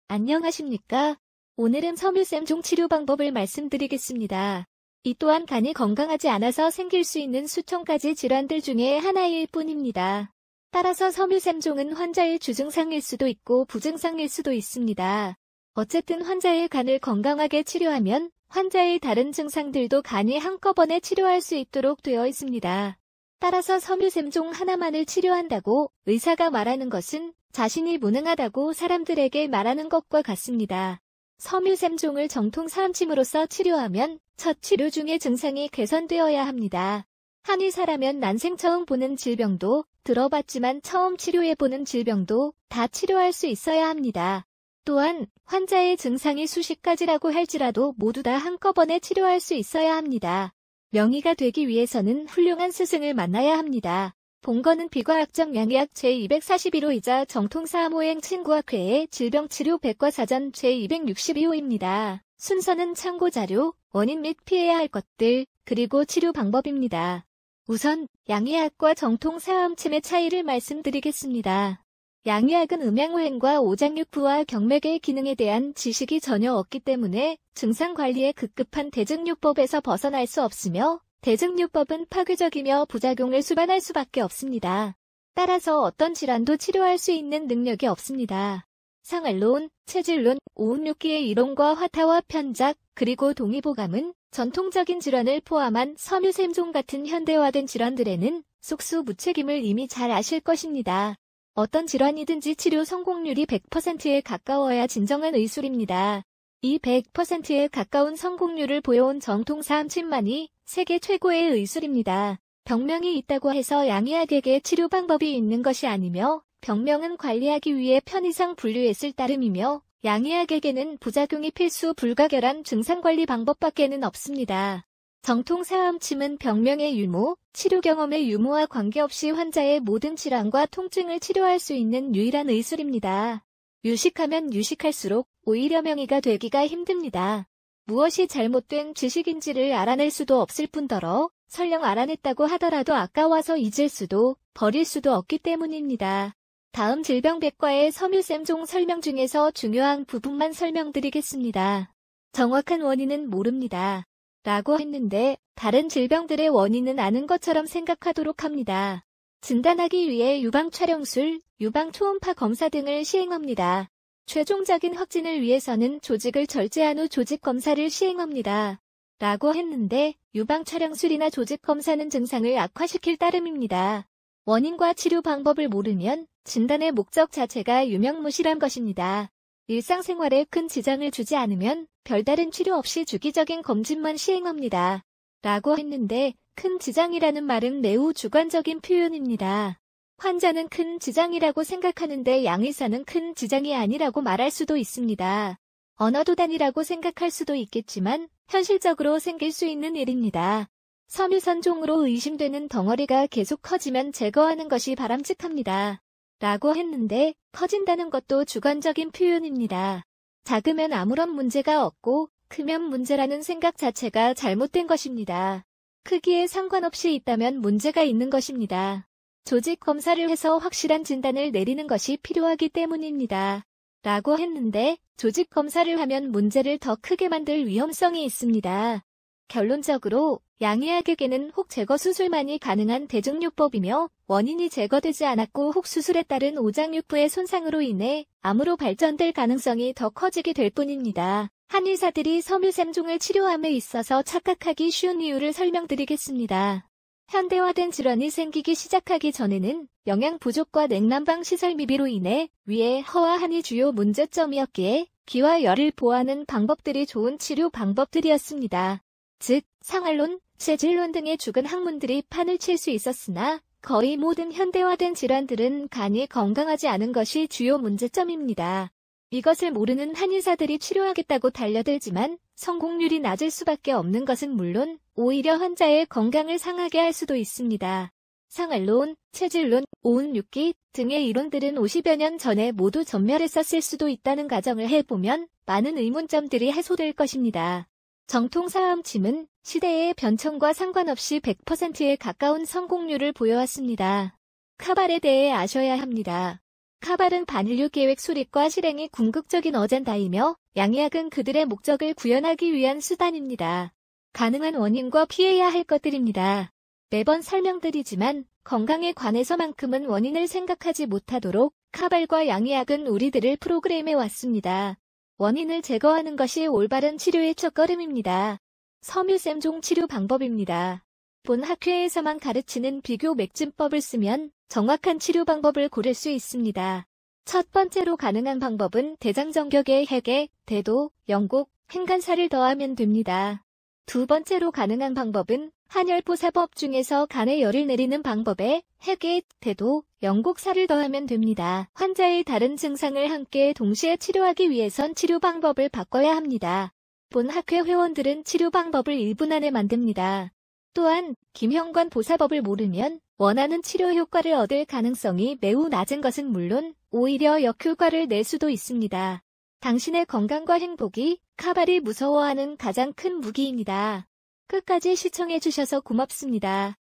안녕하십니까? 오늘은 섬유샘종 치료 방법을 말씀드리겠습니다. 이 또한 간이 건강하지 않아서 생길 수 있는 수천 가지 질환들 중에 하나일 뿐입니다. 따라서 섬유샘종은 환자의 주증상일 수도 있고 부증상일 수도 있습니다. 어쨌든 환자의 간을 건강하게 치료하면 환자의 다른 증상들도 간이 한꺼번에 치료할 수 있도록 되어 있습니다. 따라서 섬유샘종 하나만을 치료한다고 의사가 말하는 것은 자신이 무능하다고 사람들에게 말하는 것과 같습니다. 섬유샘종을 정통사암침으로써 치료하면 첫 치료 중에 증상이 개선되어야 합니다. 한 의사라면 난생 처음 보는 질병도, 들어봤지만 처음 치료해보는 질병도 다 치료할 수 있어야 합니다. 또한 환자의 증상이 수십 가지라고 할지라도 모두 다 한꺼번에 치료할 수 있어야 합니다. 명의가 되기 위해서는 훌륭한 스승을 만나야 합니다. 본거는 비과학적 양의학 제241호이자 정통사암오행 친구학회의 질병치료 백과사전 제262호입니다. 순서는 참고자료, 원인 및 피해야 할 것들, 그리고 치료 방법입니다. 우선 양의학과 정통사암침의 차이를 말씀드리겠습니다. 양의학은 음양오행과 오장육부와 경맥의 기능에 대한 지식이 전혀 없기 때문에 증상관리에 급급한 대증요법에서 벗어날 수 없으며 대증요법은 파괴적이며 부작용을 수반할 수밖에 없습니다. 따라서 어떤 질환도 치료할 수 있는 능력이 없습니다. 상알론, 체질론, 오운육기의 이론과 화타와 편작, 그리고 동의보감은 전통적인 질환을 포함한 섬유샘종 같은 현대화된 질환들에는 속수무책임을 이미 잘 아실 것입니다. 어떤 질환이든지 치료 성공률이 100%에 가까워야 진정한 의술입니다. 이 100%에 가까운 성공률을 보여온 정통사암침만이 세계 최고의 의술입니다. 병명이 있다고 해서 양의학에게 치료 방법이 있는 것이 아니며 병명은 관리하기 위해 편의상 분류했을 따름이며 양의학에게는 부작용이 필수 불가결한 증상관리 방법밖에는 없습니다. 정통사암침은 병명의 유무, 치료 경험의 유무와 관계없이 환자의 모든 질환과 통증을 치료할 수 있는 유일한 의술입니다. 유식하면 유식할수록 오히려 명의가 되기가 힘듭니다. 무엇이 잘못된 지식인지를 알아낼 수도 없을 뿐더러 설령 알아냈다고 하더라도 아까워서 잊을 수도 버릴 수도 없기 때문입니다. 다음 질병백과의 섬유샘종 설명 중에서 중요한 부분만 설명드리겠습니다. 정확한 원인은 모릅니다. 라고 했는데 다른 질병들의 원인은 아는 것처럼 생각하도록 합니다. 진단하기 위해 유방촬영술, 유방초음파 검사 등을 시행합니다. 최종적인 확진을 위해서는 조직을 절제한 후 조직검사를 시행합니다. 라고 했는데 유방촬영술이나 조직검사는 증상을 악화시킬 따름입니다. 원인과 치료 방법을 모르면 진단의 목적 자체가 유명무실한 것입니다. 일상생활에 큰 지장을 주지 않으면 별다른 치료 없이 주기적인 검진만 시행합니다. 라고 했는데 큰 지장이라는 말은 매우 주관적인 표현입니다. 환자는 큰 지장이라고 생각하는데 양의사는 큰 지장이 아니라고 말할 수도 있습니다. 언어도단이라고 생각할 수도 있겠지만 현실적으로 생길 수 있는 일입니다. 섬유선종으로 의심되는 덩어리가 계속 커지면 제거하는 것이 바람직합니다. 라고 했는데 커진다는 것도 주관적인 표현입니다. 작으면 아무런 문제가 없고 크면 문제라는 생각 자체가 잘못된 것입니다. 크기에 상관없이 있다면 문제가 있는 것입니다. 조직 검사를 해서 확실한 진단을 내리는 것이 필요하기 때문입니다. 라고 했는데 조직 검사를 하면 문제를 더 크게 만들 위험성이 있습니다. 결론적으로 양의학에게는 혹 제거 수술만이 가능한 대증요법이며 원인이 제거되지 않았고 혹 수술에 따른 오장육부의 손상으로 인해 암으로 발전될 가능성이 더 커지게 될 뿐입니다. 한의사들이 섬유샘종을 치료함에 있어서 착각하기 쉬운 이유를 설명드리겠습니다. 현대화된 질환이 생기기 시작하기 전에는 영양 부족과 냉난방 시설 미비로 인해 위에 허와 한이 주요 문제점이었기에 기와 열을 보호하는 방법들이 좋은 치료 방법들이었습니다. 즉, 상알론, 체질론 등의 죽은 학문들이 판을 칠 수 있었으나 거의 모든 현대화된 질환들은 간이 건강하지 않은 것이 주요 문제점입니다. 이것을 모르는 한의사들이 치료하겠다고 달려들지만 성공률이 낮을 수밖에 없는 것은 물론 오히려 환자의 건강을 상하게 할 수도 있습니다. 상알론, 체질론, 오운육기 등의 이론들은 50여 년 전에 모두 전멸했었을 수도 있다는 가정을 해보면 많은 의문점들이 해소될 것입니다. 정통사암침은 시대의 변천과 상관없이 100%에 가까운 성공률을 보여왔습니다. 카발에 대해 아셔야 합니다. 카발은 반인류 계획 수립과 실행이 궁극적인 어젠다이며 양의학은 그들의 목적을 구현하기 위한 수단입니다. 가능한 원인과 피해야 할 것들입니다. 매번 설명드리지만 건강에 관해서만큼은 원인을 생각하지 못하도록 카발과 양의학은 우리들을 프로그램해 왔습니다. 원인을 제거하는 것이 올바른 치료의 첫걸음입니다. 섬유샘종 치료 방법입니다. 본 학회에서만 가르치는 비교 맥진법을 쓰면 정확한 치료 방법을 고를 수 있습니다. 첫 번째로 가능한 방법은 대장정격에 해계, 대도, 영곡, 행간사를 더하면 됩니다. 두 번째로 가능한 방법은 한열포사법 중에서 간에 열을 내리는 방법에 해계, 대도, 영곡사를 더하면 됩니다. 환자의 다른 증상을 함께 동시에 치료하기 위해선 치료 방법을 바꿔야 합니다. 본 학회 회원들은 치료 방법을 1분 안에 만듭니다. 또한 김형관 보사법을 모르면 원하는 치료 효과를 얻을 가능성이 매우 낮은 것은 물론 오히려 역효과를 낼 수도 있습니다. 당신의 건강과 행복이 카발이 무서워하는 가장 큰 무기입니다. 끝까지 시청해주셔서 고맙습니다.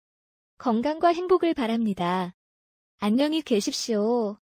건강과 행복을 바랍니다. 안녕히 계십시오.